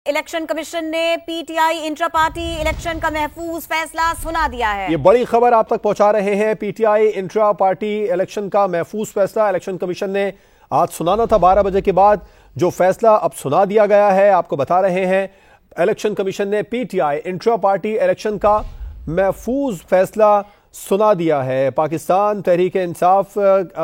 Election commission ने PTI intra party election का महफूज फैसला सुना दिया है। ये बड़ी खबर आप तक पहुंचा रहे हैं। पीटीआई इंट्रा पार्टी इलेक्शन का महफूज फैसला इलेक्शन कमीशन ने आज सुनाना था 12 बजे के बाद, जो फैसला अब सुना दिया गया है आपको बता रहे हैं। इलेक्शन कमीशन ने पीटीआई इंट्रा पार्टी इलेक्शन का महफूज फैसला सुना दिया है। पाकिस्तान तहरीक इंसाफ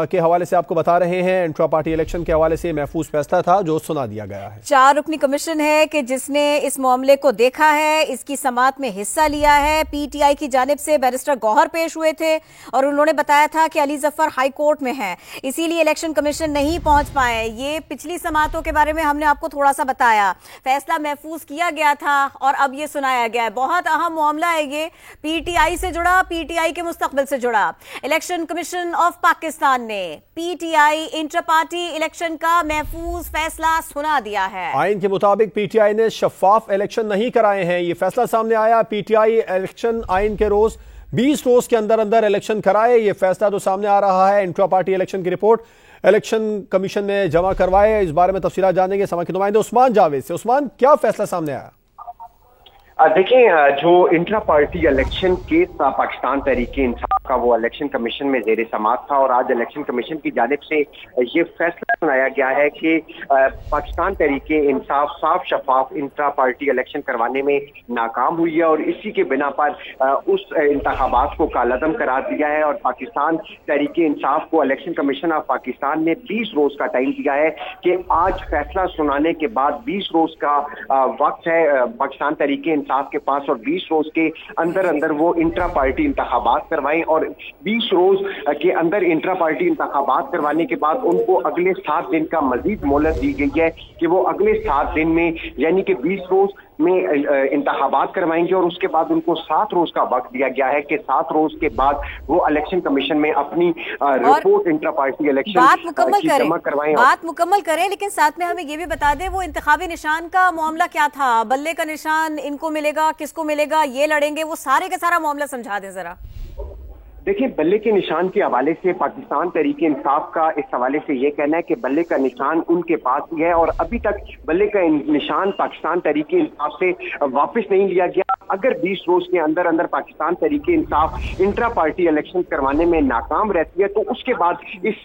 के हवाले से आपको बता रहे हैं, इंट्रा पार्टी इलेक्शन के हवाले से महफूज फैसला था जो सुना दिया गया है। 4 रुकनी कमीशन है कि जिसने इस मामले को देखा है, इसकी समाअत में हिस्सा लिया है। पीटीआई की जानिब से बैरिस्टर गौहर पेश हुए थे और उन्होंने बताया था कि अली जफर हाई कोर्ट में है, इसीलिए इलेक्शन कमीशन नहीं पहुंच पाए। ये पिछली समाअतों के बारे में हमने आपको थोड़ा सा बताया। फैसला महफूज किया गया था और अब ये सुनाया गया है। बहुत अहम मामला है ये, पीटीआई से जुड़ा, पीटीआई के मुस्तकबिल से जुड़ा। इलेक्शन कमीशन ऑफ पाकिस्तान ने पीटीआई इंटर पार्टी इलेक्शन का महफूज फैसला सुना दिया है। आइन के मुताबिक पीटीआई ने शफाफ इलेक्शन नहीं कराए हैं। ये फैसला सामने आया। पीटीआई इलेक्शन आइन के रोज 20 रोज के अंदर अंदर इलेक्शन कराए। ये फैसला तो सामने आ रहा है। इंट्रा पार्टी इलेक्शन की रिपोर्ट इलेक्शन कमीशन ने जमा करवाए। इस बारे में तफसीलात जानेंगे समा के नुमाइंदे उस्मान जावेद से। उस्मान, क्या फैसला सामने आया? देखिए, जो इंट्रा पार्टी इलेक्शन केस था पाकिस्तान तहरीक इंसाफ का, वो इलेक्शन कमीशन में जेर समाअत था और आज इलेक्शन कमीशन की जानिब से ये फैसला सुनाया गया है कि पाकिस्तान तहरीक इंसाफ साफ शफाफ इंट्रा पार्टी इलेक्शन करवाने में नाकाम हुई है और इसी के बिना पर उस इंतखाबात को कालअदम करार दिया है। और पाकिस्तान तहरीक इंसाफ को इलेक्शन कमीशन ऑफ पाकिस्तान ने 20 रोज का टाइम दिया है कि आज फैसला सुनाने के बाद 20 रोज का वक्त है पाकिस्तान तहरीक के पास और 20 रोज के अंदर अंदर वो इंट्रा पार्टी इंतखाबात करवाएं और 20 रोज के अंदर इंट्रा पार्टी इंतखाबात करवाने के बाद उनको अगले 7 दिन का मजीद मोहलत दी गई है कि वो अगले 7 दिन में यानी कि 20 रोज में इंतखाबात करवाएंगे और उसके बाद उनको 7 रोज का वक्त दिया गया है कि 7 रोज के बाद वो इलेक्शन कमीशन में अपनी रिपोर्ट इंट्रा पार्टी इलेक्शन जमा करवाएं। बात मुकम्मल करें, लेकिन साथ में हमें ये भी बता दें वो इंतखाबी निशान का मामला क्या था। बल्ले का निशान इनको मिलेगा, किसको मिलेगा, ये लड़ेंगे, वो सारे का सारा मामला समझा दें जरा। देखिए, बल्ले के निशान के हवाले से पाकिस्तान तहरीक इंसाफ का इस हवाले से ये कहना है कि बल्ले का निशान उनके पास ही है और अभी तक बल्ले का निशान पाकिस्तान तहरीक इंसाफ से वापस नहीं लिया गया। अगर 20 रोज के अंदर अंदर Pakistan Tehreek Insaf intra party election करवाने में नाकाम रहती है तो उसके बाद इस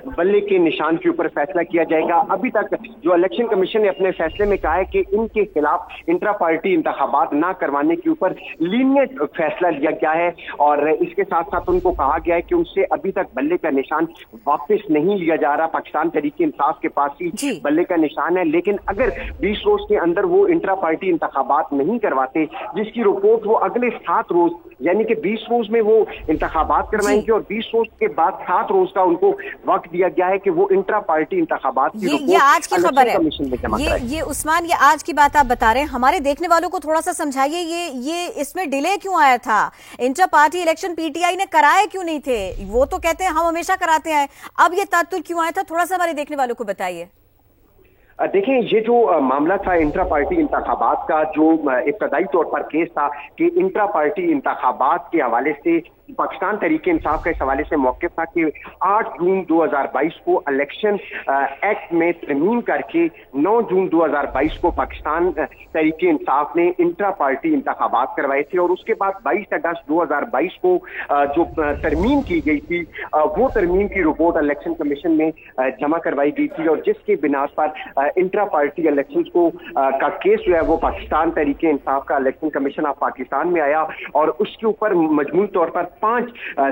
बल्ले के निशान के ऊपर फैसला किया जाएगा। अभी तक जो इलेक्शन कमीशन ने अपने फैसले में कहा है कि इनके खिलाफ इंट्रा पार्टी इंतखाबात ना करवाने के ऊपर लीनियंट फैसला लिया गया है और इसके साथ साथ उनको कहा गया है कि उनसे अभी तक बल्ले का निशान वापस नहीं लिया जा रहा। पाकिस्तान तहरीक इंसाफ के पास ही बल्ले का निशान है, लेकिन अगर 20 रोज के अंदर वो इंट्रा पार्टी इंतखाबात नहीं करवाते, जिसकी रिपोर्ट वो अगले 7 रोज यानी कि 20 रोज में वो इंतखाबात करवाएंगे और 20 रोज के बाद 7 रोज का उनको वक्त दिया गया है कि वो इंट्रा पार्टी इंतखाबात की रिपोर्ट ये आज की खबर है। ये उस्मान, ये आज की बात आप बता रहे हैं, हमारे देखने वालों को थोड़ा सा समझाइए ये इसमें डिले क्यों आया था? इंट्रा पार्टी इलेक्शन पीटीआई ने कराए क्यों नहीं थे? वो तो कहते हैं हम हमेशा कराते हैं, अब ये तात्तुर क्यों आया था? थोड़ा सा हमारे देखने वालों को बताइए। देखें, ये जो मामला था इंट्रा पार्टी इंतखाबात का, जो इब्तदाई तौर पर केस था कि इंट्रा पार्टी इंतखाबात के हवाले से पाकिस्तान तहरीक इंसाफ का इस हवाले से मौक़िफ़ था कि 8 जून 2022 को इलेक्शन एक्ट में तरमीम करके 9 जून 2022 को पाकिस्तान तहरीक इंसाफ ने इंट्रा पार्टी इंतखाबात करवाए थे और उसके बाद 22 अगस्त 2022 को जो तरमीम की गई थी वो तरमीम की रिपोर्ट इलेक्शन कमीशन में जमा करवाई गई थी और जिसके बिना पर इंट्रा पार्टी इलेक्शन को का केस जो है वो पाकिस्तान तहरीक इंसाफ का इलेक्शन कमीशन ऑफ पाकिस्तान में आया और उसके ऊपर मजमूई तौर पर 5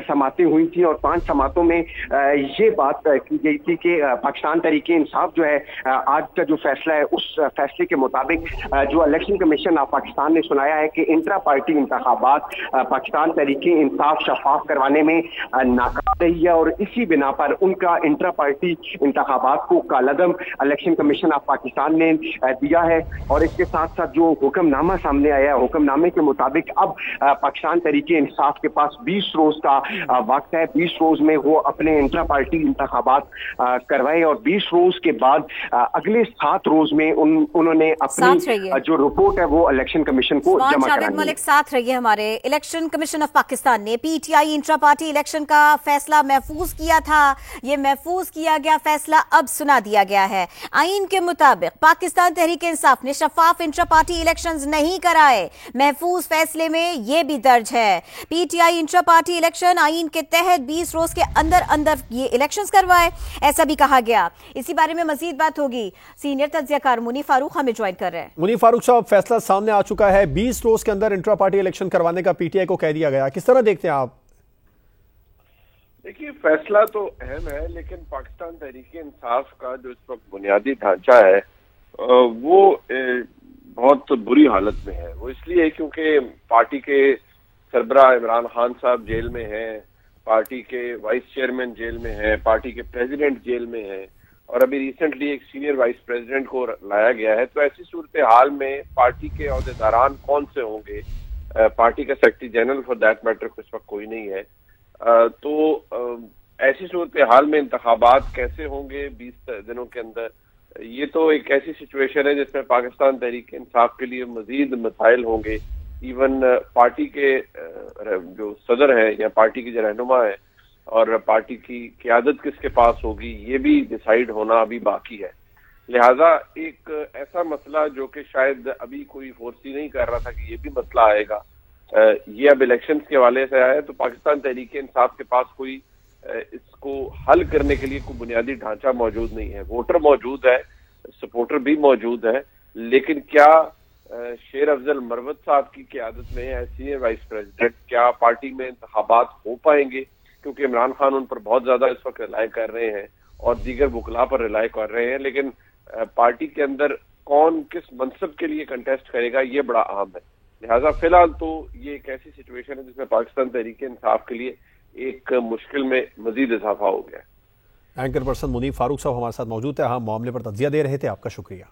समातें हुई थी और 5 समातों में ये बात की गई थी कि पाकिस्तान तहरीक इंसाफ जो है आज का जो फैसला है उस फैसले के मुताबिक जो इलेक्शन कमीशन ऑफ पाकिस्तान ने सुनाया है कि इंट्रा पार्टी इंतखाबात पाकिस्तान तहरीक इंसाफ शफाफ करवाने में नाकाम रही है और इसी बिना पर उनका इंट्रा पार्टी इंतखाबात को कालअदम इलेक्शन कमीशन ऑफ पाकिस्तान ने दिया है। और इसके साथ साथ जो हुक्मनामा सामने आया है, हुक्मनामे के मुताबिक अब पाकिस्तान तहरीक इंसाफ के पास 20 रोज का वक्त है। 20 रोज में वो अपने इंट्रा पार्टी इंतखाबात करवाए और 20 रोज के बाद अगले 7 रोज में उन्होंने अपनी जो रिपोर्ट है वो इलेक्शन कमीशन को जमा करानी है। मलिक साथ रहिए हमारे। इलेक्शन कमीशन ऑफ पाकिस्तान ने पीटीआई इंट्रा पार्टी इलेक्शन का फैसला महफूज किया था। ये महफूज किया गया फैसला अब सुना दिया गया है। आईन के मुताबिक पाकिस्तान तहरीक इंसाफ ने शफाफ इंट्रा पार्टी इलेक्शंस नहीं कराए। महफूज फैसले में ये भी दर्ज है। पीटीआई इंट्रा पार्टी इलेक्शन आईन के तहत 20 रोज के अंदर अंदर ये इलेक्शंस करवाए, ऐसा भी कहा गया। इसी बारे में मजीद बात होगी। सीनियर तज्जियाकार मुनी फारूक हमें ज्वाइन कर रहे हैं। मुनी फारूक साहब, फैसला सामने आ चुका है। 20 रोज के अंदर इंट्रा पार्टी इलेक्शन करवाने का पीटीआई को कह दिया गया। किस तरह देखते हैं आप? देखिए, फैसला तो अहम है, लेकिन पाकिस्तान तहरीक इंसाफ का जो इस वक्त बुनियादी ढांचा है वो बहुत बुरी हालत में है। वो इसलिए क्योंकि पार्टी के सरबराह इमरान खान साहब जेल में हैं, पार्टी के वाइस चेयरमैन जेल में हैं, पार्टी के प्रेसिडेंट जेल में हैं और अभी रिसेंटली एक सीनियर वाइस प्रेसिडेंट को लाया गया है। तो ऐसी सूरत हाल में पार्टी के अहदेदारान कौन से होंगे? पार्टी का secretary general for that matter इस वक्त कोई नहीं है। तो ऐसी सूरत हाल में इंतखाबात कैसे होंगे 20 दिनों के अंदर? ये तो एक ऐसी सिचुएशन है जिसमें पाकिस्तान तहरीक इंसाफ के लिए मजीद मसाइल होंगे। इवन पार्टी के जो सदर हैं या पार्टी के जो रहनुमा है और पार्टी की क़यादत किसके पास होगी, ये भी डिसाइड होना अभी बाकी है। लिहाजा एक ऐसा मसला जो कि शायद अभी कोई फोर्सी नहीं कर रहा था कि ये भी मसला आएगा, ये अब इलेक्शन के हवाले से आया है। तो पाकिस्तान तहरीक इंसाफ के पास कोई इसको हल करने के लिए कोई बुनियादी ढांचा मौजूद नहीं है। वोटर मौजूद है, सपोर्टर भी मौजूद है, लेकिन क्या शेर अफजल मरवत साहब की क़यादत में एज सीनियर वाइस प्रेसिडेंट क्या पार्टी में इंतखाबात हो पाएंगे? क्योंकि इमरान खान उन पर बहुत ज्यादा इस वक्त रिलाई कर रहे हैं और दीगर वकला पर रिलाई कर रहे हैं, लेकिन पार्टी के अंदर कौन किस मनसब के लिए कंटेस्ट करेगा ये बड़ा अहम है। लिहाजा फिलहाल तो ये एक ऐसी सिचुएशन है जिसमें पाकिस्तान तहरीक इंसाफ के लिए एक मुश्किल में मजीद इजाफा हो गया है। एंकर पर्सन मुनीफ फारूक साहब हमारे साथ मौजूद है। हम मामले पर तज्जिया दे रहे थे। आपका शुक्रिया।